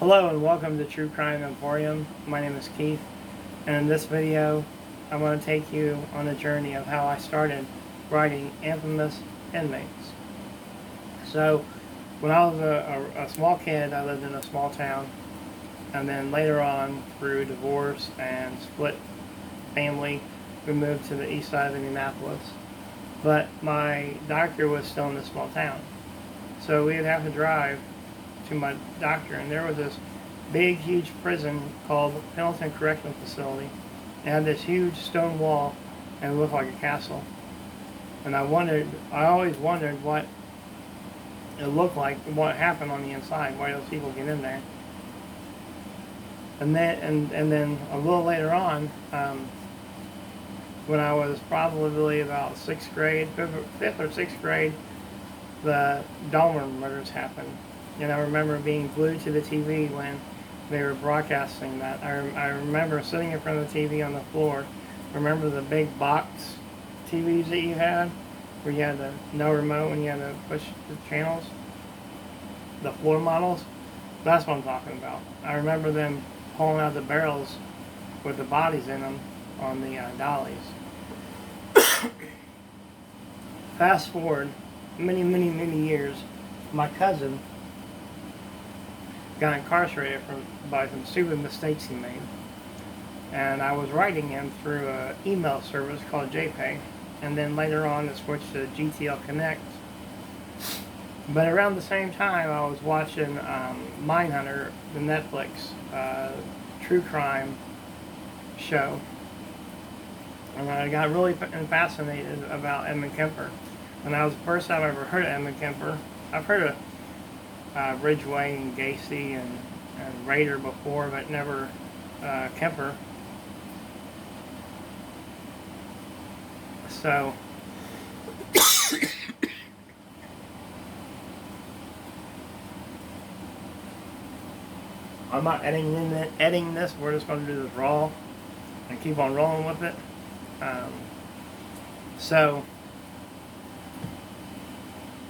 Hello and welcome to True Crime Emporium. My name is Keith, and in this video I want to take you on a journey of how I started writing infamous inmates. So when I was a small kid, I lived in a small town, and then later on, through divorce and split family, we moved to the east side of Indianapolis. But my doctor was still in this small town, so we'd have to drive to my doctor, and there was this big, huge prison called Pendleton Correctional Facility. It had this huge stone wall, and it looked like a castle. And I always wondered what it looked like, what happened on the inside, why those people get in there. And then a little later on, when I was probably about fifth or sixth grade, the Dahmer murders happened. And I remember being glued to the TV when they were broadcasting that. I remember sitting in front of the TV on the floor. Remember the big box TVs that you had, where you had no remote and you had to push the channels? The floor models? That's what I'm talking about. I remember them pulling out the barrels with the bodies in them on the dollies. Fast forward many years, my cousin got incarcerated by some stupid mistakes he made. And I was writing him through an email service called JPEG, and then later on it switched to GTL Connect. But around the same time, I was watching Mindhunter, the Netflix true crime show, and I got really fascinated about Edmund Kemper. And that was the first time I ever heard of Edmund Kemper. I've heard of Ridgway and Gacy and Rader before, but never Kemper. So I'm not editing this. We're just going to do this raw and keep on rolling with it. So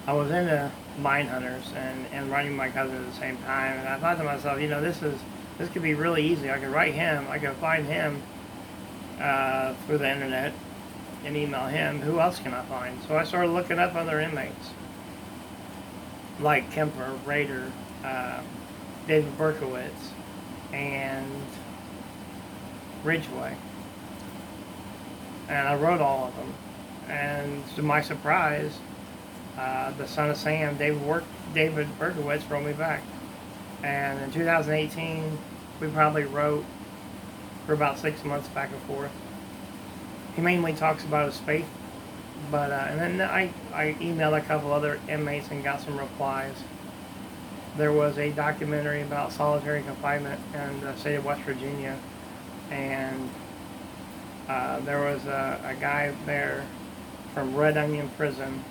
I was into Mindhunters and writing my cousin at the same time, and I thought to myself, this could be really easy. I could write him. I could find him through the internet and email him. Who else can I find? So I started looking up other inmates like Kemper, Rader, David Berkowitz, and Ridgway, and I wrote all of them. And to my surprise, the son of Sam, David Berkowitz, wrote me back. And in 2018, we probably wrote for about 6 months back and forth. He mainly talks about his faith, but and then I emailed a couple other inmates and got some replies. There was a documentary about solitary confinement in the state of West Virginia, and there was a guy there from Red Onion Prison,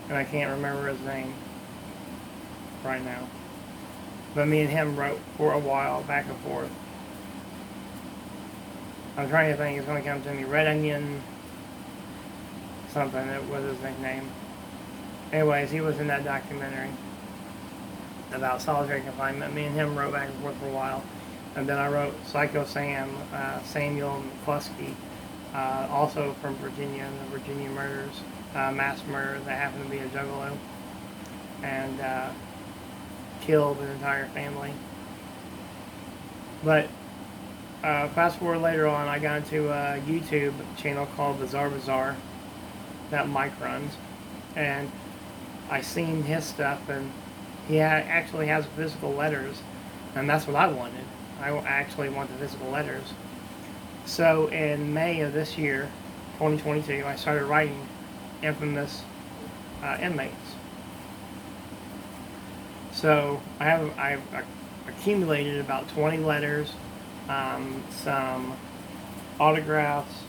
and I can't remember his name right now. But me and him wrote for a while, back and forth. I'm trying to think, it's going to come to me. Red Onion something, it was his nickname. Anyways, he was in that documentary about solitary confinement. Me and him wrote back and forth for a while. And then I wrote Psycho Sam, Samuel McCluskey, also from Virginia, and the Virginia murders, mass murder that happened to be a juggalo, and killed an entire family. But fast forward later on, I got into a YouTube channel called Bizarre Bazaar that Mike runs, and I seen his stuff, and he actually has physical letters, and that's what I wanted. I actually want the physical letters. So in May of this year, 2022, I started writing infamous inmates. So I've accumulated about 20 letters, some autographs,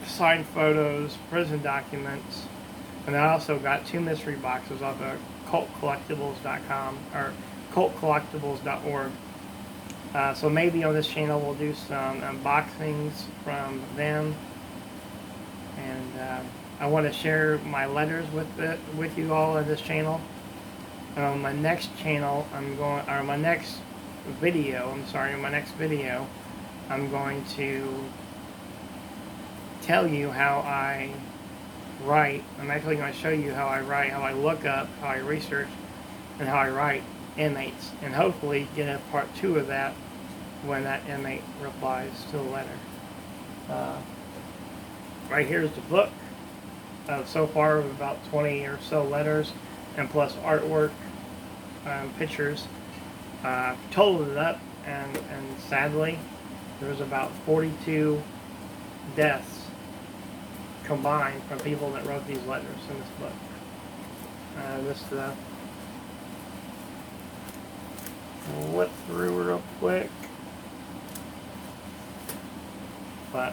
signed photos, prison documents, and I also got 2 mystery boxes off of cultcollectibles.com or cultcollectibles.org. So maybe on this channel we'll do some unboxings from them, and I want to share my letters with you all on this channel. And on my next channel, my next video, I'm going to tell you how I write. I'm actually going to show you how I write, how I look up, how I research, and how I write inmates. And hopefully get a part 2 of that when that inmate replies to the letter. Right here is the book. So far about 20 or so letters, and plus artwork, pictures. Totaled it up, and sadly, there was about 42 deaths combined from people that wrote these letters in this book. Flip through real quick, but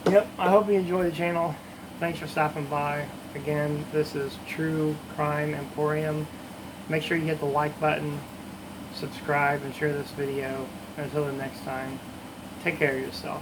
yep, I hope you enjoy the channel. Thanks for stopping by. Again, this is True Crime Emporium. Make sure you hit the like button, subscribe, and share this video. Until the next time, take care of yourself.